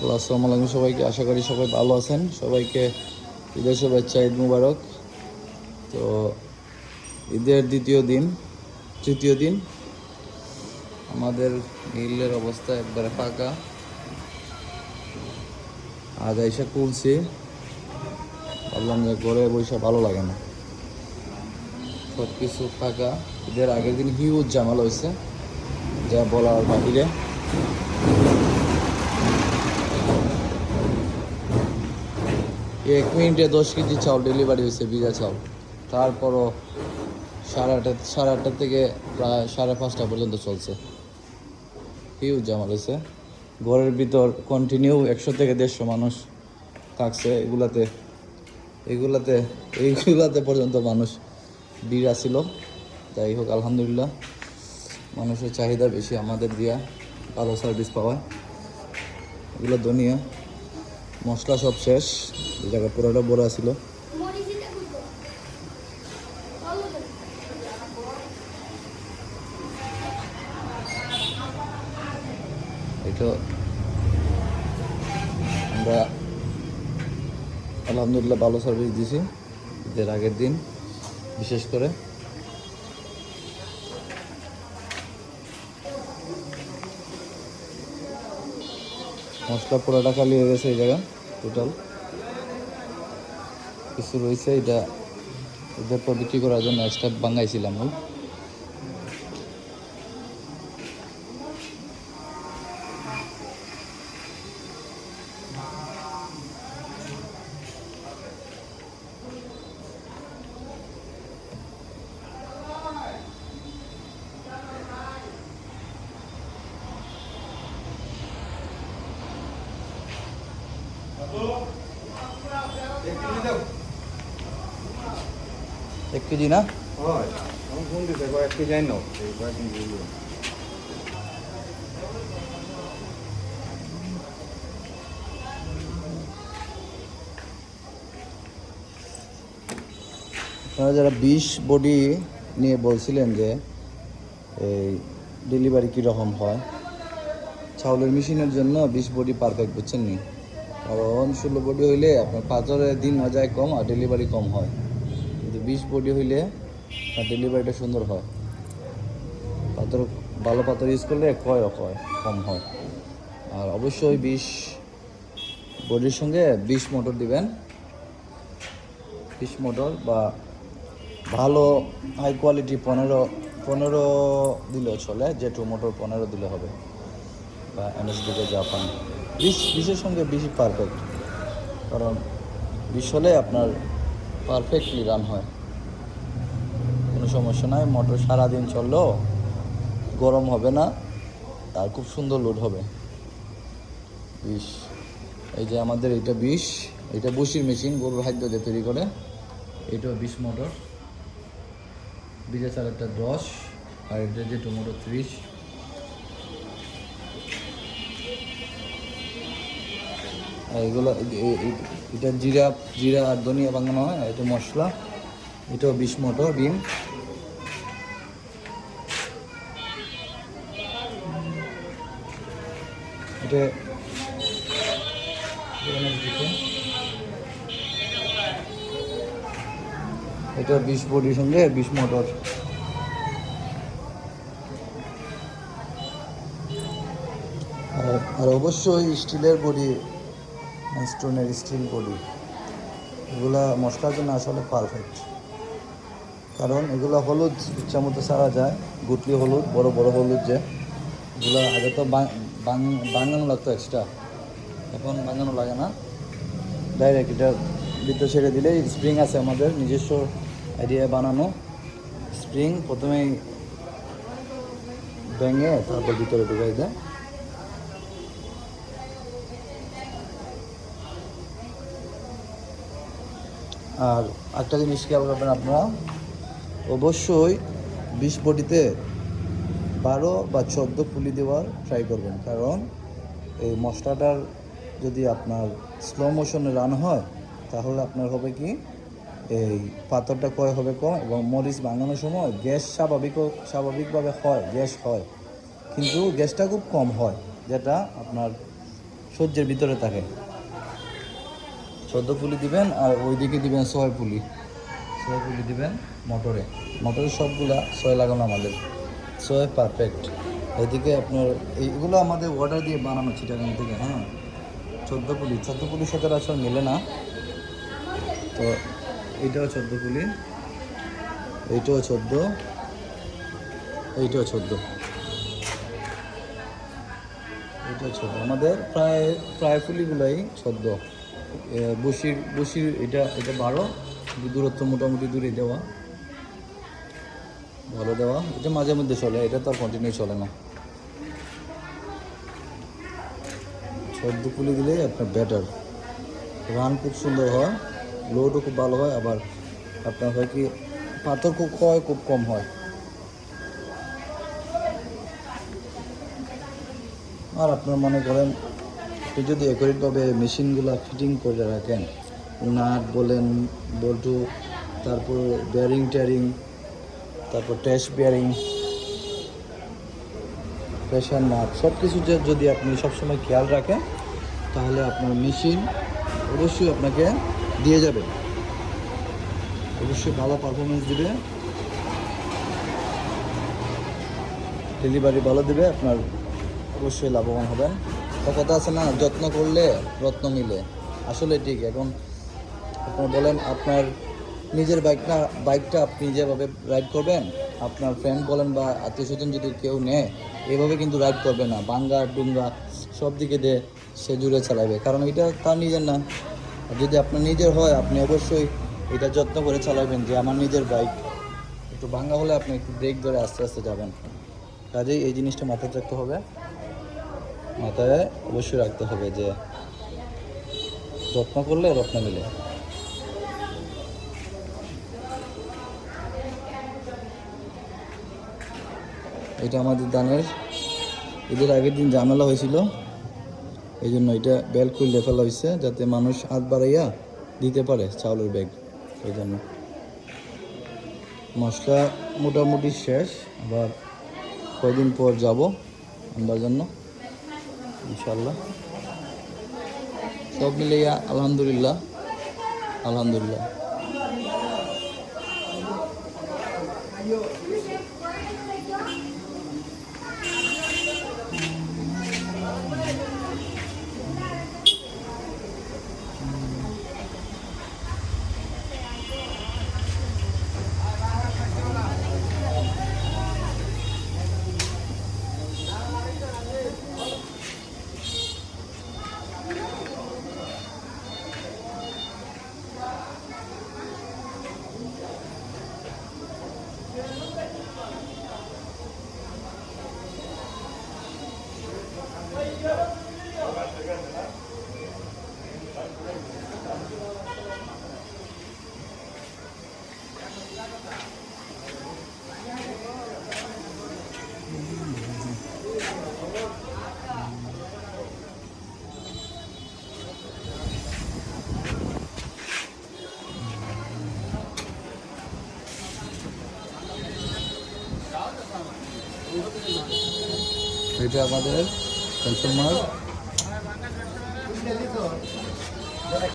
আসসালামু আলাইকুম সবাইকে, আশা করি সবাই ভালো আছেন। সবাইকে ঈদের শুভেচ্ছা, ঈদ মুবারক। তো ঈদের তৃতীয় দিন আমাদের মিলের অবস্থা একবারে ফাঁকা। আজ আইসা খুলছি, ভাবলাম যে ঘরে বসে ভালো লাগে না, সব কিছু ফাঁকা। ঈদের আগের দিন হিউজ ঝামেলা হয়েছে, যা বলার বাহিরে। 1 মিনিটে 10 কেজি চাউল ডেলিভারি হয়েছে, ভিজা চাউল। তারপরও সাড়ে আটটা থেকে প্রায় 5:30 পর্যন্ত চলছে। হিউজ জামাল হয়েছে। ঘরের ভিতর কন্টিনিউ 100 থেকে 150 মানুষ থাকছে। এইগুলাতে পর্যন্ত মানুষ ভিড় আসছিল। যাই হোক, আলহামদুলিল্লাহ, মানুষের চাহিদা বেশি, আমাদের দিয়া ভালো সার্ভিস পাওয়া। এগুলো দুনিয়া মশলা সব শেষ, এই জায়গা পুরোটা বড় ছিল। এটা আমরা আলহামদুলিল্লাহ ভালো সার্ভিস দিছি ঈদের আগের দিন। বিশেষ করে মশলা পুরোটা খালি হয়ে গেছে, এই জায়গা টোটাল কিছু রয়েছে। এটা ওদের পর বিক্রি করার জন্য এক্সট্রা বাঙাইছিলাম। এক কেজি না? হয় আমি ফোন দিতে কয়েকটি যাই না কয়েকদিন বলবো। আপনারা যারা 20 বডি নিয়ে বলছিলেন যে এই ডেলিভারি কীরকম হয়, চাউলের মেশিনের জন্য 20 বডি পারফেক্ট, বুঝছেন নি? কারণ 16 বডি হইলে আপনার পাথরের দিন মজায় কম আর ডেলিভারি কম হয়, কিন্তু 20 বডি হইলে আর ডেলিভারিটা সুন্দর হয়। পাথর ভালো পাথর ইউজ করলে ক্ষয় কম হয়। আর অবশ্যই 20 বডির সঙ্গে 20 মোটর দিবেন। 20 মোটর বা ভালো হাই কোয়ালিটি 15 দিলেও চলে। জেটু মোটর 15 দিলে হবে, বা এমএসডিকে জাপান। 20-20-এর সঙ্গে 20 পারফেক্ট, কারণ 20 হলে আপনার পারফেক্টলি রান হয়, কোনো সমস্যা নাই। মোটর সারাদিন চললেও গরম হবে না, আর খুব সুন্দর লোড হবে। 20 এই যে আমাদের এটা 20, এটা বসির মেশিন, গরুর খাদ্য দিয়ে তৈরি করে। এটাও 20 মোটর, বিজে চালেরটা 10, আর এটা যে মোটর 30। আর এগুলো এটা জিরা আর ধনিয়া বানানো হয়, এটা মশলা। এটাও 20 মোটর বিম। এটা এটা 20 বডির সঙ্গে 20 মোটর। আর অবশ্যই স্টিলের বডি, স্টোনের স্টিল বডি, এগুলা মশলার জন্য আসলে পারফেক্ট। কারণ এগুলো হলুদ ইচ্ছা মতো ছাড়া যায়, গুটলি হলুদ, বড় বড় হলুদ, যে এগুলো আগে তো বাঙানো লাগতো এক্সট্রা, এখন বাঙানো লাগে না, ডাইরেক্ট এটা ভিতরে ছেড়ে দিলেই। স্প্রিং আছে আমাদের নিজস্ব আইডিয়ায় বানানো স্প্রিং, প্রথমেই ভেঙে তারপর ভিতরে ঢুকাই দেয়। আর একটা জিনিস খেয়াল করবেন আপনারা, অবশ্যই 20 বডিতে 12 বা 14 পুলি দেওয়ার ট্রাই করবেন। কারণ এই মশলাটার যদি আপনার স্লো মোশনে রান হয়, তাহলে আপনার হবে কি, এই পাথরটা ক্ষয় হবে কম, এবং মরিচ ভাঙানোর সময় গ্যাস স্বাভাবিকভাবে হয়, গ্যাস হয়, কিন্তু গ্যাসটা খুব কম হয়, যেটা আপনার সহ্যের ভিতরে থাকে। 14 পুলি দিবেন আর ওইদিকে দিবেন 6 পুলি। 6 পুলি দিবেন মোটরে। মোটরের সবগুলা 6 লাগানো আমাদের, 6 পারফেক্ট। এদিকে আপনার এইগুলো আমাদের অর্ডার দিয়ে বানানো চিটাগাং থেকে। হ্যাঁ, 14 পুলির সাথে আসলে মেলে না। তো এইটাও 14 পুলি, এইটাও 14, এইটাও 14, এইটাও 14। আমাদের প্রায় পুলিগুলাই 14। বসির এটা 12, দূরত্ব মোটামুটি দূরে দেওয়া, ভালো দেওয়া। এটা মাঝে মধ্যে চলে, এটা তো আর কন্টিনিউ চলে না। 14 পুলি দিলেই আপনার বেটার, রান খুব সুন্দর হয়, লোডও খুব ভালো হয়, আবার আপনার হয় কি পাথর খুব কম হয়। আর আপনার মনে করেন আপনি যদি একরিভাবে মেশিনগুলো ফিটিং করে রাখেন, নাট বলেন, বল্টু, তারপর বেয়ারিং ট্যারিং, তারপর টেস্ট বেয়ারিং, প্রেশার নাট, সব কিছু যদি আপনি সবসময় খেয়াল রাখেন, তাহলে আপনার মেশিন অবশ্যই আপনাকে দিয়ে যাবে, অবশ্যই ভালো পারফরমেন্স দিবে, ডেলিভারি ভালো দেবে, আপনার অবশ্যই লাভবান হবেন। কথা আছে না, যত্ন করলে রত্ন মিলে। আসলে ঠিক। এখন আপনার বলেন আপনার নিজের বাইকটা আপনি যেভাবে রাইড করবেন, আপনার ফ্রেন্ড বলেন বা আত্মীয় স্বজন যদি কেউ নেয়, এভাবে কিন্তু রাইড করবে না। বাঙ্গা ডুঙ্গা সব দিকে দিয়ে সে জুড়ে চালাবে, কারণ এটা তার নিজের না। আর যদি আপনার নিজের হয়, আপনি অবশ্যই এটা যত্ন করে চালাবেন যে আমার নিজের বাইক। একটু ভাঙ্গা হলে আপনি একটু ব্রেক ধরে আস্তে আস্তে যাবেন। কাজেই এই জিনিসটা মাথায় রাখতে হবে, মাথায় অবশ্যই রাখতে হবে যে যত্ন করলে রত্ন মিলে। এটা আমাদের দানের ঈদের আগের দিন ঝামেলা হয়েছিল, এই জন্য এটা বেল্ট খুলে ফেলা হয়েছে, যাতে মানুষ হাত বাড়াইয়া দিতে পারে চাউলের ব্যাগ। এই জন্য মশলা মোটামুটি শেষ, আবার কয়দিন পর যাব আনবার জন্য ইনশাল্লাহ। সব মিলিয়ে আলহামদুলিল্লাহ। এটা আমাদের কনজিউমার